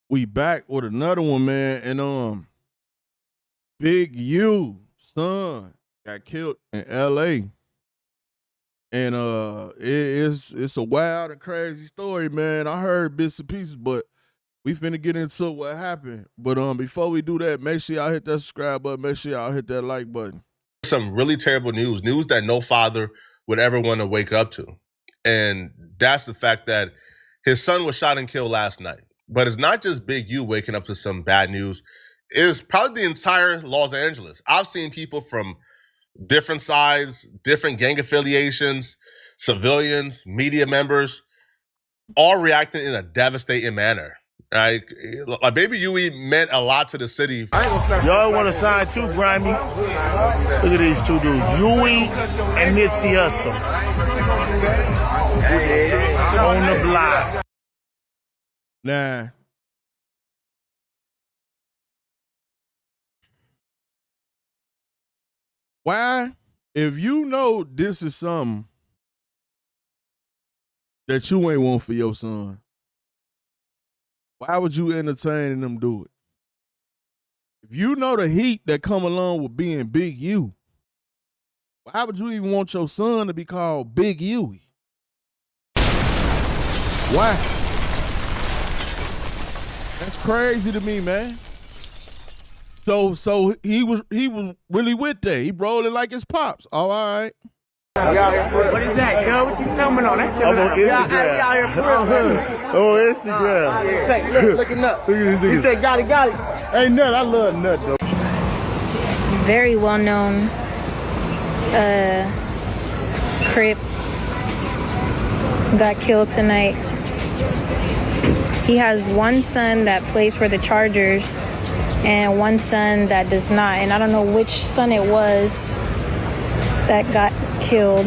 We back with another one, man. And Big U son got killed in LA. And it's a wild and crazy story, man. I heard bits and pieces, but we finna get into what happened. But before we do that, make sure y'all hit that subscribe button, make sure y'all hit that like button. Some really terrible news that no father would ever want to wake up to. And that's the fact that his son was shot and killed last night. But it's not just Big U waking up to some bad news. It's probably the entire Los Angeles. I've seen people from different sides, different gang affiliations, civilians, media members, all reacting in a devastating manner. Like Baby Huey meant a lot to the city. Y'all want to sign too, Grimy? Look at these two dudes, Huey and Nipsey Hussle. On the block. Nah. Why? If you know this is something that you ain't want for your son, why would you entertain them do it? If you know the heat that come along with being Big U, why would you even want your son to be called Big Huey? Why? That's crazy to me, man. So he was really with that. He rolling like his pops. All right. What is that, girl? What you filming on? That's I'm on Instagram. On Instagram. Looking up. You said got it. Ain't nothing. I love nut though. Very well known Crip got killed tonight. He has one son that plays for the Chargers and one son that does not. And I don't know which son it was that got killed.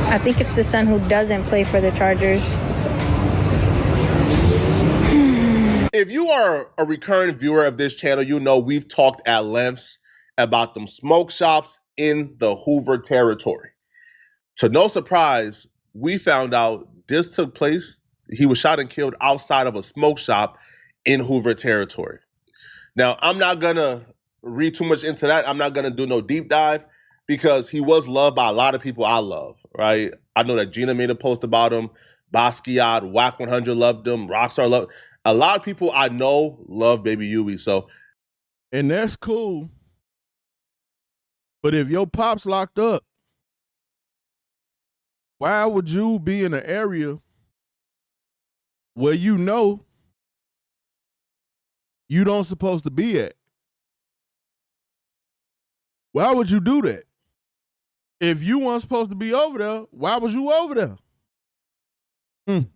I think it's the son who doesn't play for the Chargers. If you are a recurrent viewer of this channel, you know we've talked at lengths about them smoke shops in the Hoover territory. To no surprise, we found out this took place. He was shot and killed outside of a smoke shop in Hoover territory. Now, I'm not going to read too much into that. I'm not going to do no deep dive because he was loved by a lot of people I love, right? I know that Gina made a post about him. Basquiat, Whack 100 loved him. Rockstar loved him. A lot of people I know love Baby Huey. And that's cool. But if your pop's locked up, why would you be in an area where you know you don't supposed to be at? Why would you do that? If you weren't supposed to be over there, why was you over there?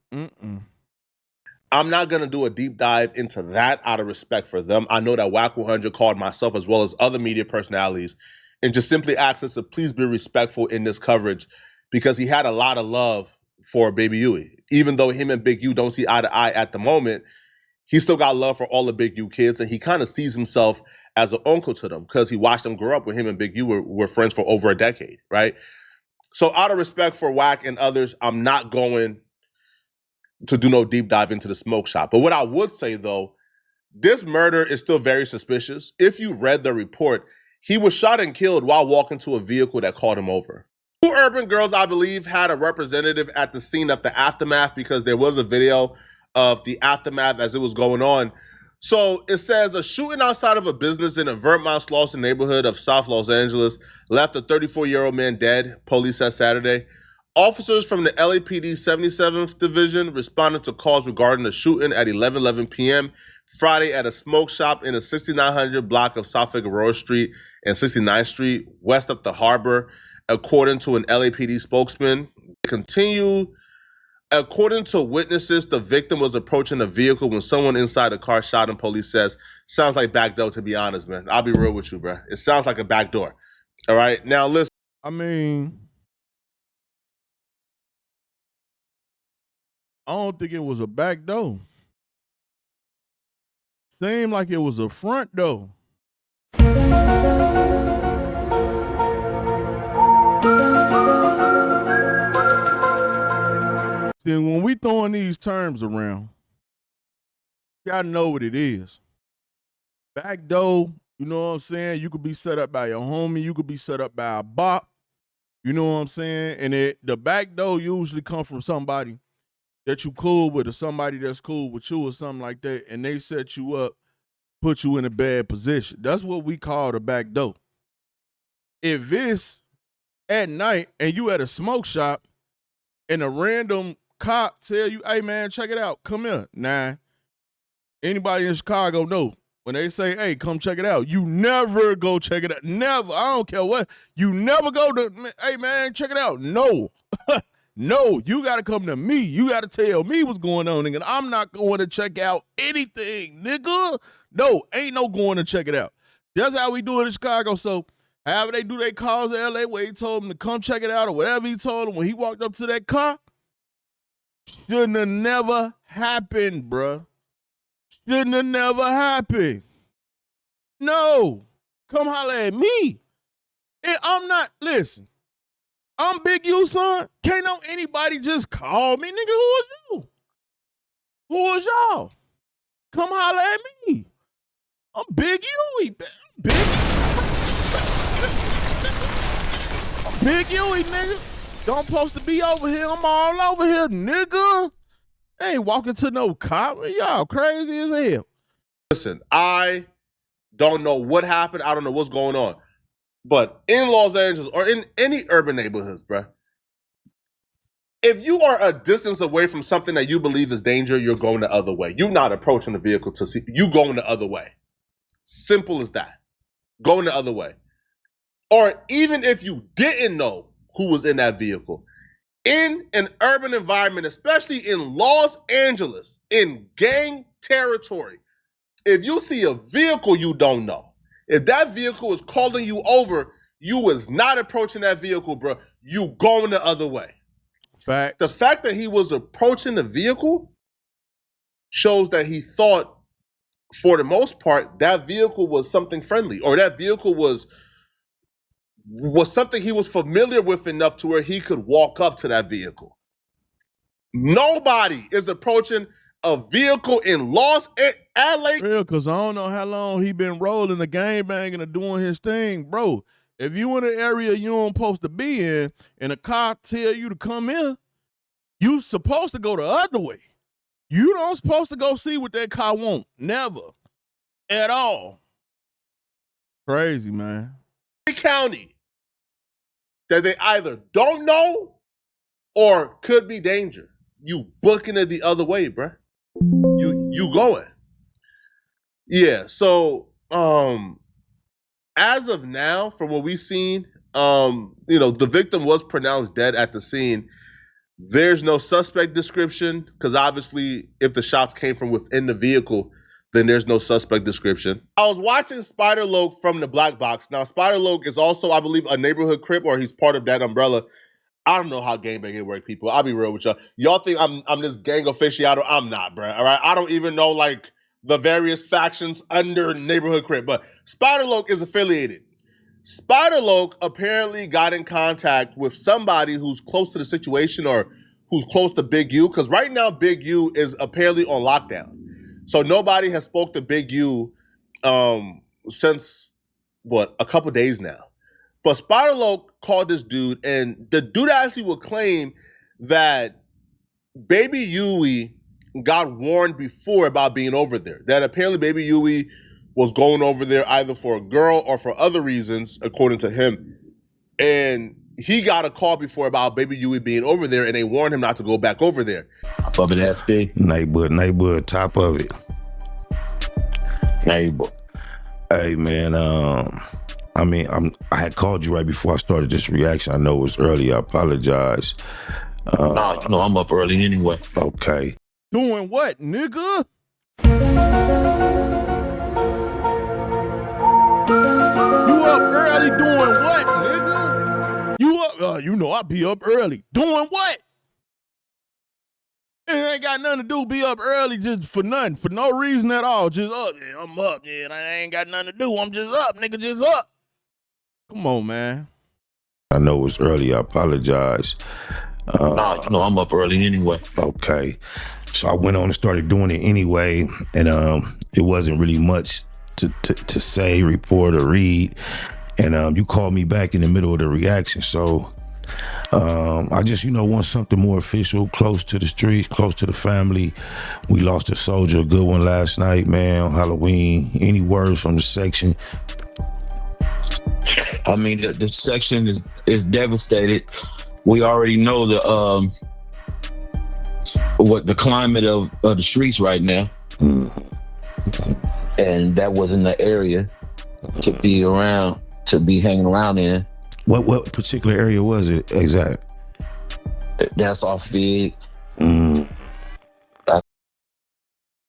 I'm not going to do a deep dive into that out of respect for them. I know that Whack 100 called myself as well as other media personalities and just simply asked us to please be respectful in this coverage because he had a lot of love for Baby Huey. Even though him and Big U don't see eye to eye at the moment, he still got love for all the Big U kids, and he kind of sees himself as an uncle to them because he watched them grow up with him and Big U were friends for over a decade, right? So out of respect for Whack and others, I'm not going to do no deep dive into the smoke shop. But what I would say, though, this murder is still very suspicious. If you read the report, he was shot and killed while walking to a vehicle that called him over. Two urban girls, I believe, had a representative at the scene of the aftermath because there was a video of the aftermath as it was going on. So it says a shooting outside of a business in a Vermont Slauson neighborhood of South Los Angeles left a 34-year-old man dead, police said Saturday. Officers from the LAPD 77th Division responded to calls regarding the shooting at 11:11 p.m. Friday at a smoke shop in the 6900 block of South Figueroa Street and 69th Street, west of the harbor, according to an LAPD spokesman. According to witnesses, the victim was approaching a vehicle when someone inside the car shot him, police says. Sounds like back door, to be honest, man. I'll be real with you, bro. It sounds like a back door. All right? Now, listen. I mean, I don't think it was a back door. Seemed like it was a front door. See, when we throwing these terms around, gotta know what it is. Back door, you know what I'm saying? You could be set up by your homie. You could be set up by a bop. You know what I'm saying? And the back door usually come from somebody that you cool with or somebody that's cool with you or something like that, and they set you up, put you in a bad position. That's what we call the back door. If it's at night and you at a smoke shop and a random cop tell you, hey man, check it out, come here. Nah, anybody in Chicago know. When they say, hey, come check it out, you never go check it out. Never. I don't care what. You never go to, hey, man, check it out. No. No, you got to come to me. You got to tell me what's going on, nigga. I'm not going to check out anything, nigga. No, ain't no going to check it out. That's how we do it in Chicago. So however they do their calls in L.A. where he told them to come check it out or whatever he told them when he walked up to that car, shouldn't have never happened, bruh. Shouldn't have never happened. No. Come holler at me. And I'm not, listen, I'm Big U, son. Can't no anybody just call me, nigga. Who is you? Who is y'all? Come holler at me. I'm Big U. Big U, nigga. Don't supposed to be over here. I'm all over here, nigga. I ain't walking to no cop. Y'all crazy as hell. Listen, I don't know what happened. I don't know what's going on. But in Los Angeles or in any urban neighborhoods, bruh, if you are a distance away from something that you believe is danger, you're going the other way. You're not approaching the vehicle to see. You going the other way. Simple as that. Going the other way. Or even if you didn't know who was in that vehicle, in an urban environment, especially in Los Angeles, in gang territory, if you see a vehicle you don't know, if that vehicle is calling you over, you was not approaching that vehicle, bro. You going the other way. Fact. The fact that he was approaching the vehicle shows that he thought, for the most part, that vehicle was something friendly, or that vehicle was something he was familiar with enough to where he could walk up to that vehicle. Nobody is approaching a vehicle in LA. Real, because I don't know how long he been rolling the gang banging or doing his thing, bro. If you in an area you don't supposed to be in and a car tell you to come in, you supposed to go the other way. You don't supposed to go see what that car want. Never. At all. Crazy, man. County that they either don't know or could be danger. You booking it the other way, bruh. You going. Yeah, so as of now, from what we've seen, the victim was pronounced dead at the scene. There's no suspect description, because obviously if the shots came from within the vehicle, then there's no suspect description. I was watching Spider Loke from the Black Box. Now, Spider Loke is also, I believe, a neighborhood Crip, or he's part of that umbrella. I don't know how gangbanging work, people. I'll be real with y'all. Y'all think I'm this gang aficionado? I'm not, bro. All right, I don't even know like the various factions under neighborhood Crip, but Spider Loke is affiliated. Spider Loke apparently got in contact with somebody who's close to the situation or who's close to Big U, because right now Big U is apparently on lockdown. So nobody has spoke to Big U since, a couple days now. But Spider Loke called this dude, and the dude actually would claim that Baby Huey got warned before about being over there. That apparently Baby Huey was going over there either for a girl or for other reasons, according to him. And he got a call before about Baby Huey being over there, and they warned him not to go back over there. Above it, SB. Neighborhood, top of it. Neighbor. Hey, man, I had called you right before I started this reaction. I know it was early. I apologize. I'm up early anyway. Okay. Doing what, nigga? You up early doing what, nigga? You up, I be up early. Doing what? It ain't got nothing to do, be up early just for nothing, for no reason at all. Just up, yeah, I'm up, yeah, I ain't got nothing to do. I'm just up, nigga, just up. Come on, man. I know it was early. I apologize. I'm up early anyway. Okay. So I went on and started doing it anyway, and it wasn't really much to say, report, or read. And you called me back in the middle of the reaction, so I just, want something more official, close to the streets, close to the family. We lost a soldier, a good one last night, man, on Halloween. Any words from the section? I mean, the section is devastated. We already know what the climate of the streets right now, and that wasn't the area to be around, to be hanging around in. What particular area was it exact? That's off Fig. Tell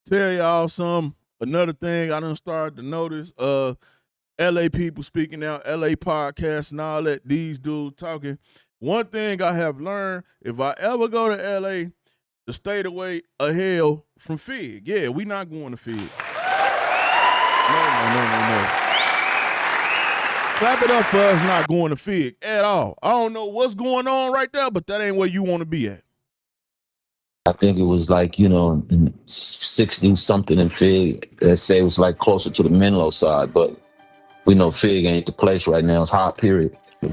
y'all another thing I done started to notice. LA people speaking out, LA podcasts and all that, these dudes talking. One thing I have learned, if I ever go to LA, to stay away a hell from Fig. Yeah, we not going to Fig. No. Clap it up for us not going to Fig at all. I don't know what's going on right there, but that ain't where you want to be at. I think it was like, 60 something in Fig. They say it was like closer to the Menlo side, but we know Fig ain't the place right now. It's hot, period. Yeah.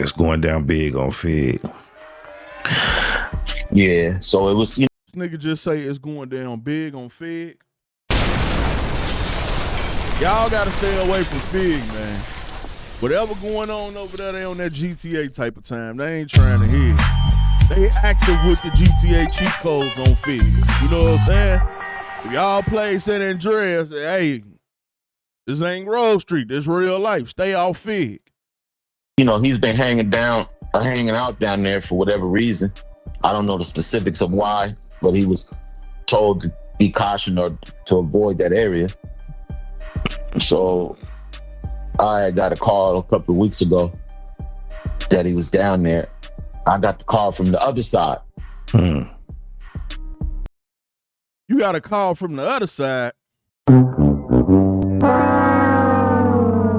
It's going down big on Fig. Yeah, so it was, This nigga just say it's going down big on Fig. Y'all gotta stay away from Fig, man. Whatever going on over there, they on that GTA type of time. They ain't trying to hear. They active with the GTA cheat codes on Fig. You know what I'm saying? If y'all play San Andreas, hey, this ain't Grove Street. This real life. Stay off Fig. He's been hanging out down there for whatever reason. I don't know the specifics of why, but he was told to be cautioned or to avoid that area. So I got a call a couple of weeks ago that he was down there. I got the call from the other side. You got a call from the other side.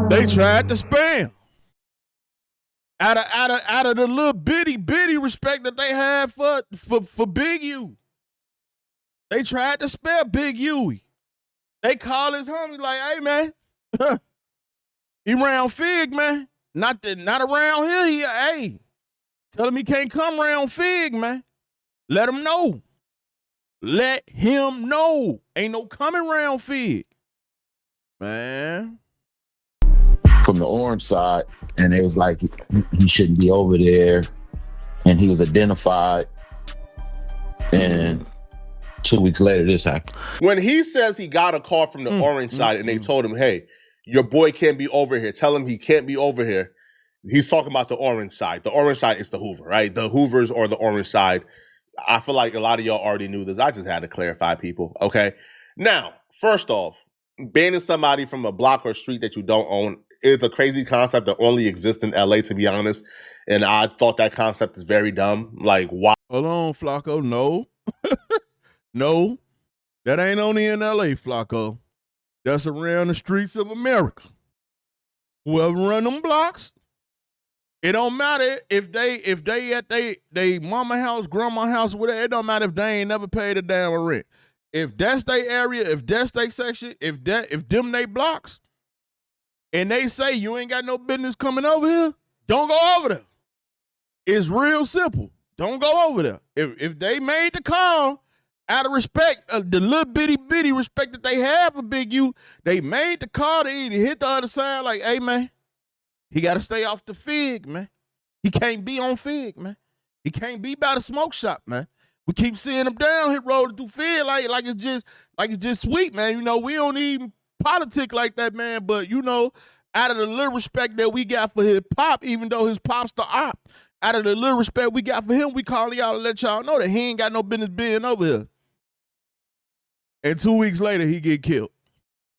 They tried to spam. Out of the little bitty respect that they have for Big U. They tried to spare Big Huey. They call his homie like, hey man, he around Fig, man. Not around here. Hey, tell him he can't come around Fig, man. Let him know. Let him know. Ain't no coming around Fig. Man. From the orange side, and it was like he shouldn't be over there, and he was identified, and 2 weeks later this happened. When he says he got a call from the orange side and they told him, hey, your boy can't be over here, tell him he can't be over here, he's talking about the orange side. The orange side is the Hoover, right? The Hoovers or the orange side. I feel like a lot of y'all already knew this. I just had to clarify, people, okay? Now, first off, banning somebody from a block or street that you don't own is a crazy concept that only exists in LA, to be honest. And I thought that concept is very dumb. Like, why? Hold on, Flacco. No. No. That ain't only in LA, Flacco. That's around the streets of America. Whoever run them blocks, it don't matter if they at they mama house, grandma house, whatever. It don't matter if they ain't never paid a damn rent. If that's their area, if that's their section, if them they blocks, and they say you ain't got no business coming over here, don't go over there. It's real simple. Don't go over there. If they made the call out of respect, the little bitty respect that they have for Big U, they made the call to either hit the other side like, hey man, he got to stay off the Fig, man. He can't be on Fig, man. He can't be by the smoke shop, man. We keep seeing him down here rolling through Fig like it's just sweet, man. We don't even politic like that, man. But out of the little respect that we got for his pop, even though his pop's the op, out of the little respect we got for him, we call y'all to let y'all know that he ain't got no business being over here. And 2 weeks later, he get killed.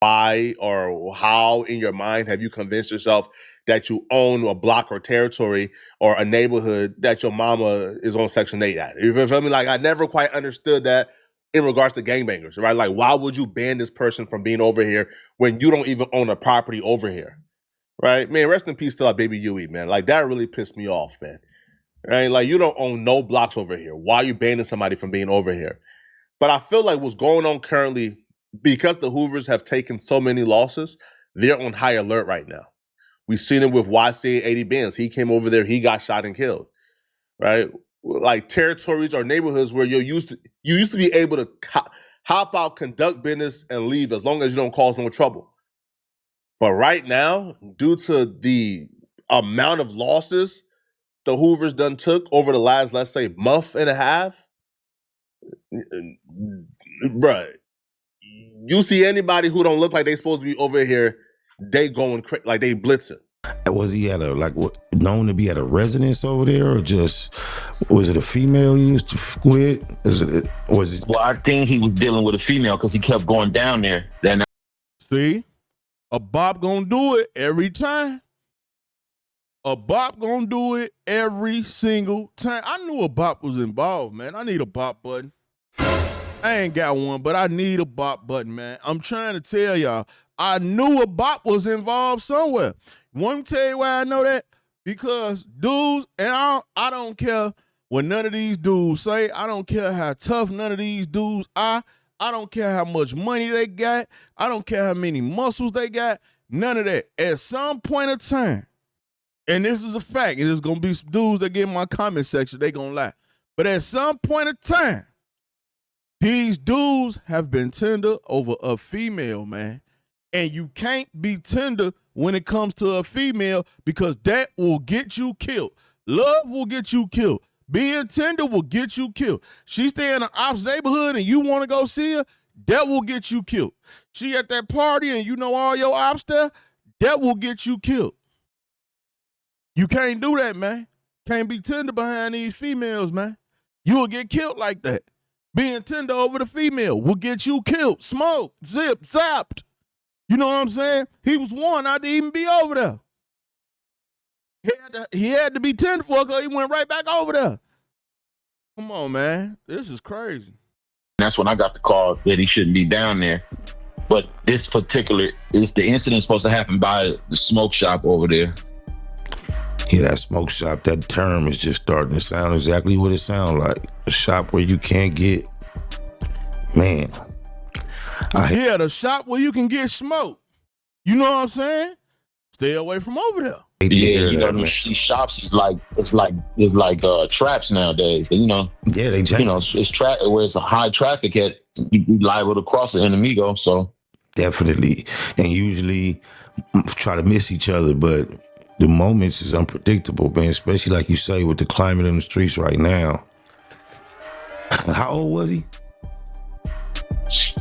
Why or how in your mind have you convinced yourself that you own a block or territory or a neighborhood that your mama is on Section 8 at? You feel me? Like, I never quite understood that in regards to gangbangers, right? Like, why would you ban this person from being over here when you don't even own a property over here, right? Man, rest in peace to our baby Yui, man. Like, that really pissed me off, man. right? Like, you don't own no blocks over here. Why are you banning somebody from being over here? But I feel like what's going on currently, because the Hoovers have taken so many losses, they're on high alert right now. We've seen it with YCA 80 Benz. He came over there, he got shot and killed, right? Like territories or neighborhoods where you used to be able to hop out, conduct business, and leave as long as you don't cause no trouble. But right now, due to the amount of losses the Hoovers done took over the last, let's say, month and a half, bruh, you see anybody who don't look like they supposed to be over here, they going like they blitzing. Was he at a known to be at a residence over there, or just was it a female he used to with? Was it? Well, I think he was dealing with a female because he kept going down there. Then See, a bop gonna do it every time. A bop gonna do it every single time. I knew a bop was involved, man. I need a bop button. I ain't got one, but I need a bop button, man. I'm trying to tell y'all, I knew a bop was involved somewhere. Want me to tell you why I know that? Because dudes, and I don't care what none of these dudes say. I don't care how tough none of these dudes are. I don't care how much money they got. I don't care how many muscles they got. None of that. At some point in time, and this is a fact, and there's going to be some dudes that get in my comment section, they going to lie. But at some point in time, these dudes have been tender over a female, man. And you can't be tender when it comes to a female because that will get you killed. Love will get you killed. Being tender will get you killed. She stay in an Opps neighborhood and you want to go see her, that will get you killed. She at that party and you know all your Opps there, that will get you killed. You can't do that, man. Can't be tender behind these females, man. You will get killed like that. Being tender over the female will get you killed, smoked, zipped, zapped. You know what I'm saying? He was warned not to even be over there. He had to be tender for her because he went right back over there. Come on, man. This is crazy. that's when I got the call that he shouldn't be down there. But this particular, the incident supposed to happen by the smoke shop over there. Yeah, that smoke shop, that term is just starting to sound exactly what it sounds like. A shop where you can't get, man. Yeah, the shop where you can get smoked. You know what I'm saying? Stay away from over there. Yeah, you know, these shops is like, it's like traps nowadays. You know, yeah, they you know, it's trap where it's a high traffic at, you liable to cross the enemigo. So definitely, and usually try to miss each other, but the moments is unpredictable, man. Especially like you say with the climate in the streets right now. How old was he?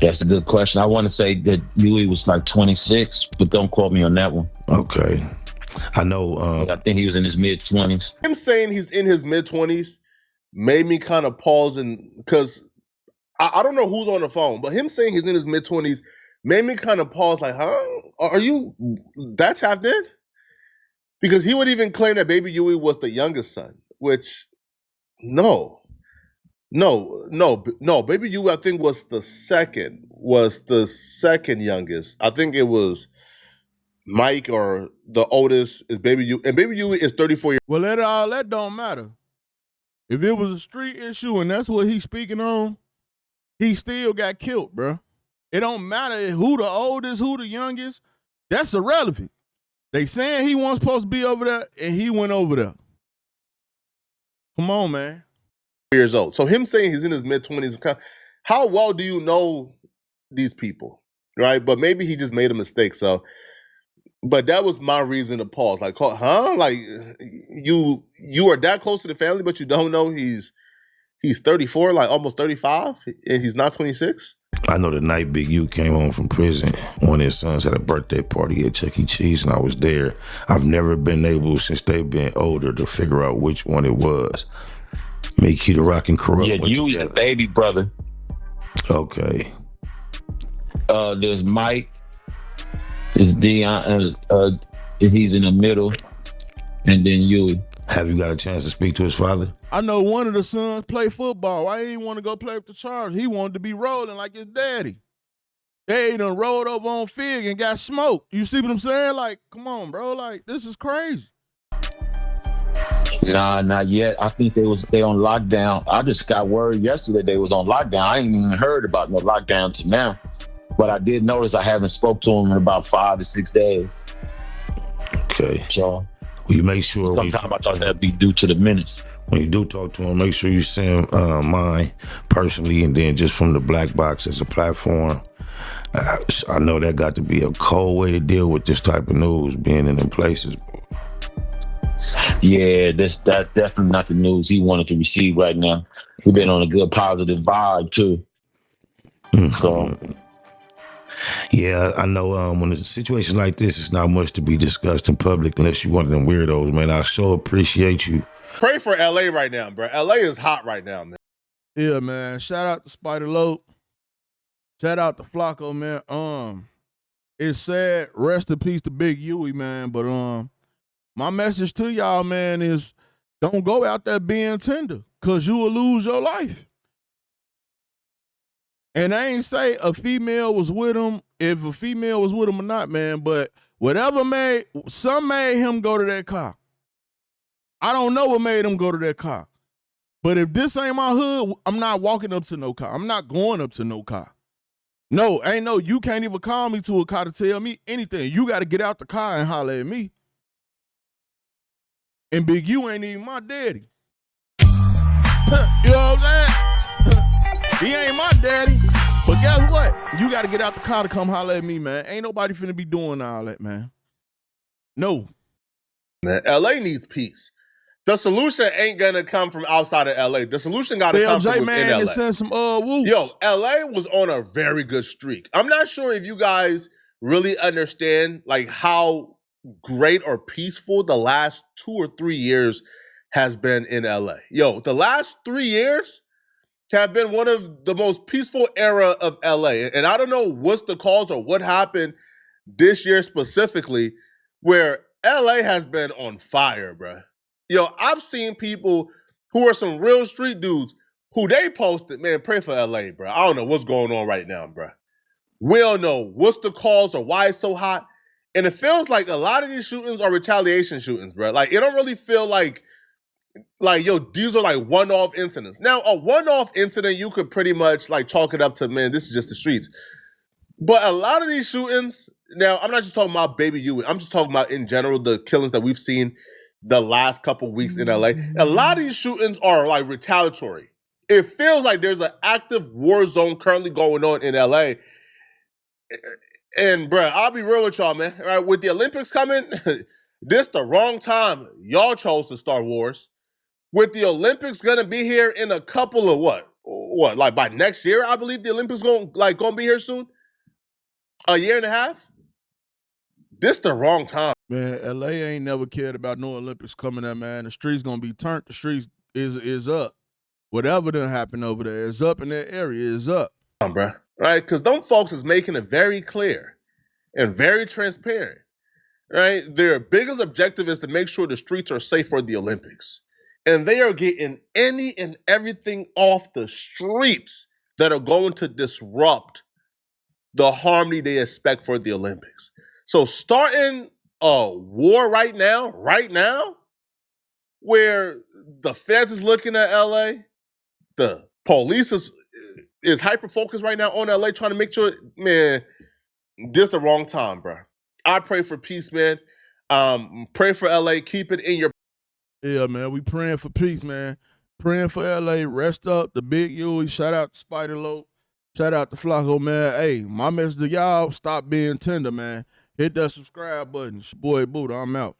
That's a good question. I want to say that Huey was like 26, but don't quote me on that one. Okay. I know. I think he was in his mid-20s. Him saying he's in his mid-20s made me kind of pause, and because I don't know who's on the phone, but him saying he's in his mid-20s made me kind of pause, like, huh? Are you that tapped in? Because he would even claim that Baby Huey was the youngest son, which no. Baby Huey, I think, was the second youngest. I think it was Mike, or the oldest is Baby Huey, and Baby Huey is 34 years. Well, that don't matter. If it was a street issue and that's what he's speaking on, he still got killed, bro. It don't matter who the oldest, who the youngest. That's irrelevant. They saying he wasn't supposed to be over there, and he went over there. Come on, man. Years old. So him saying he's in his mid-20s, how well do you know these people, right? But maybe he just made a mistake. So, but that was my reason to pause. Like, huh? Like, you are that close to the family, but you don't know he's 34, like almost 35, and he's not 26? I know the night Big U came home from prison, one of his sons had a birthday party at Chuck E. Cheese, and I was there. I've never been able, since they've been older, to figure out which one it was. Make Key the Rock and Corrupt. Yeah, Huey's the baby brother. Okay. There's Mike. There's Dion. He's in the middle, and then Huey. Have you got a chance to speak to his father? I know one of the sons play football. Why he didn't want to go play with the Chargers? He wanted to be rolling like his daddy. They done rolled over on Fig and got smoked. You see what I'm saying? Like, come on, bro. Like, this is crazy. Nah, not yet. I think they on lockdown. I just got word yesterday they was on lockdown. I ain't even heard about no lockdown to now. But I did notice I haven't spoke to them in about 5 to 6 days. Okay. So we make sure sometimes I thought that'd be due to the minutes. When you do talk to him, make sure you send mine personally, and then just from the Black Box as a platform. I know that got to be a cold way to deal with this type of news, being in them places. Yeah, that's definitely not the news he wanted to receive right now. He's been on a good positive vibe too. So yeah, I know when it's a situation like this, it's not much to be discussed in public unless you're one of them weirdos, man. I so appreciate you. Pray for LA right now, bro. LA is hot right now, man. Yeah, man. Shout out to Spider Lope. Shout out to Flacco, man. It's sad. Rest in peace to Big Huey, man. But my message to y'all, man, is don't go out there being tender, cause you will lose your life. And I ain't say a female was with him, if a female was with him or not, man, but some made him go to that car. I don't know what made him go to that car. But if this ain't my hood, I'm not walking up to no car. I'm not going up to no car. No, you can't even call me to a car to tell me anything. You got to get out the car and holler at me. And Big U ain't even my daddy. You know what I'm saying? He ain't my daddy. But guess what? You got to get out the car to come holler at me, man. Ain't nobody finna be doing all that, man. No. Man, LA needs peace. The solution ain't gonna come from outside of LA. The solution gotta come from within LA. Send some whoops. Yo, LA was on a very good streak. I'm not sure if you guys really understand like how great or peaceful the last 2 or 3 years has been in LA. Yo, the last 3 years have been one of the most peaceful era of LA. And I don't know what's the cause or what happened this year specifically where LA has been on fire, bruh. Yo, I've seen people who are some real street dudes who they posted, man, pray for LA, bro. I don't know what's going on right now, bro. We don't know what's the cause or why it's so hot. And it feels like a lot of these shootings are retaliation shootings, bro. Like, it don't really feel like, yo, these are like one-off incidents. Now, a one-off incident, you could pretty much like chalk it up to, man, this is just the streets. But a lot of these shootings, now, I'm not just talking about Baby Ewing. I'm just talking about in general, the killings that we've seen the last couple weeks in LA. A lot of these shootings are like retaliatory. It feels like there's an active war zone currently going on in LA. And bruh, I'll be real with y'all, man. All right, with the Olympics coming, this the wrong time y'all chose to start wars. With the Olympics gonna be here in a couple of what? Like by next year, I believe the Olympics gonna be here soon. A year and a half. This the wrong time. Man, LA ain't never cared about no Olympics coming up, man. The streets gonna be turned. The streets is up. Whatever done happen over there is up in that area. Is up. Bro. Right? Because them folks is making it very clear and very transparent. Right? Their biggest objective is to make sure the streets are safe for the Olympics. And they are getting any and everything off the streets that are going to disrupt the harmony they expect for the Olympics. So starting a war right now, where the feds is looking at LA, the police is hyper-focused right now on LA, trying to make sure, man, this the wrong time, bro. I pray for peace, man. Pray for LA. Keep it in your... Yeah, man, we praying for peace, man. Praying for LA. Rest up. The Big Huey. Shout out to Spider Lope. Shout out to Flacco, man. Hey, my message to y'all, stop being tender, man. Hit that subscribe button. It's your boy Buddha. I'm out.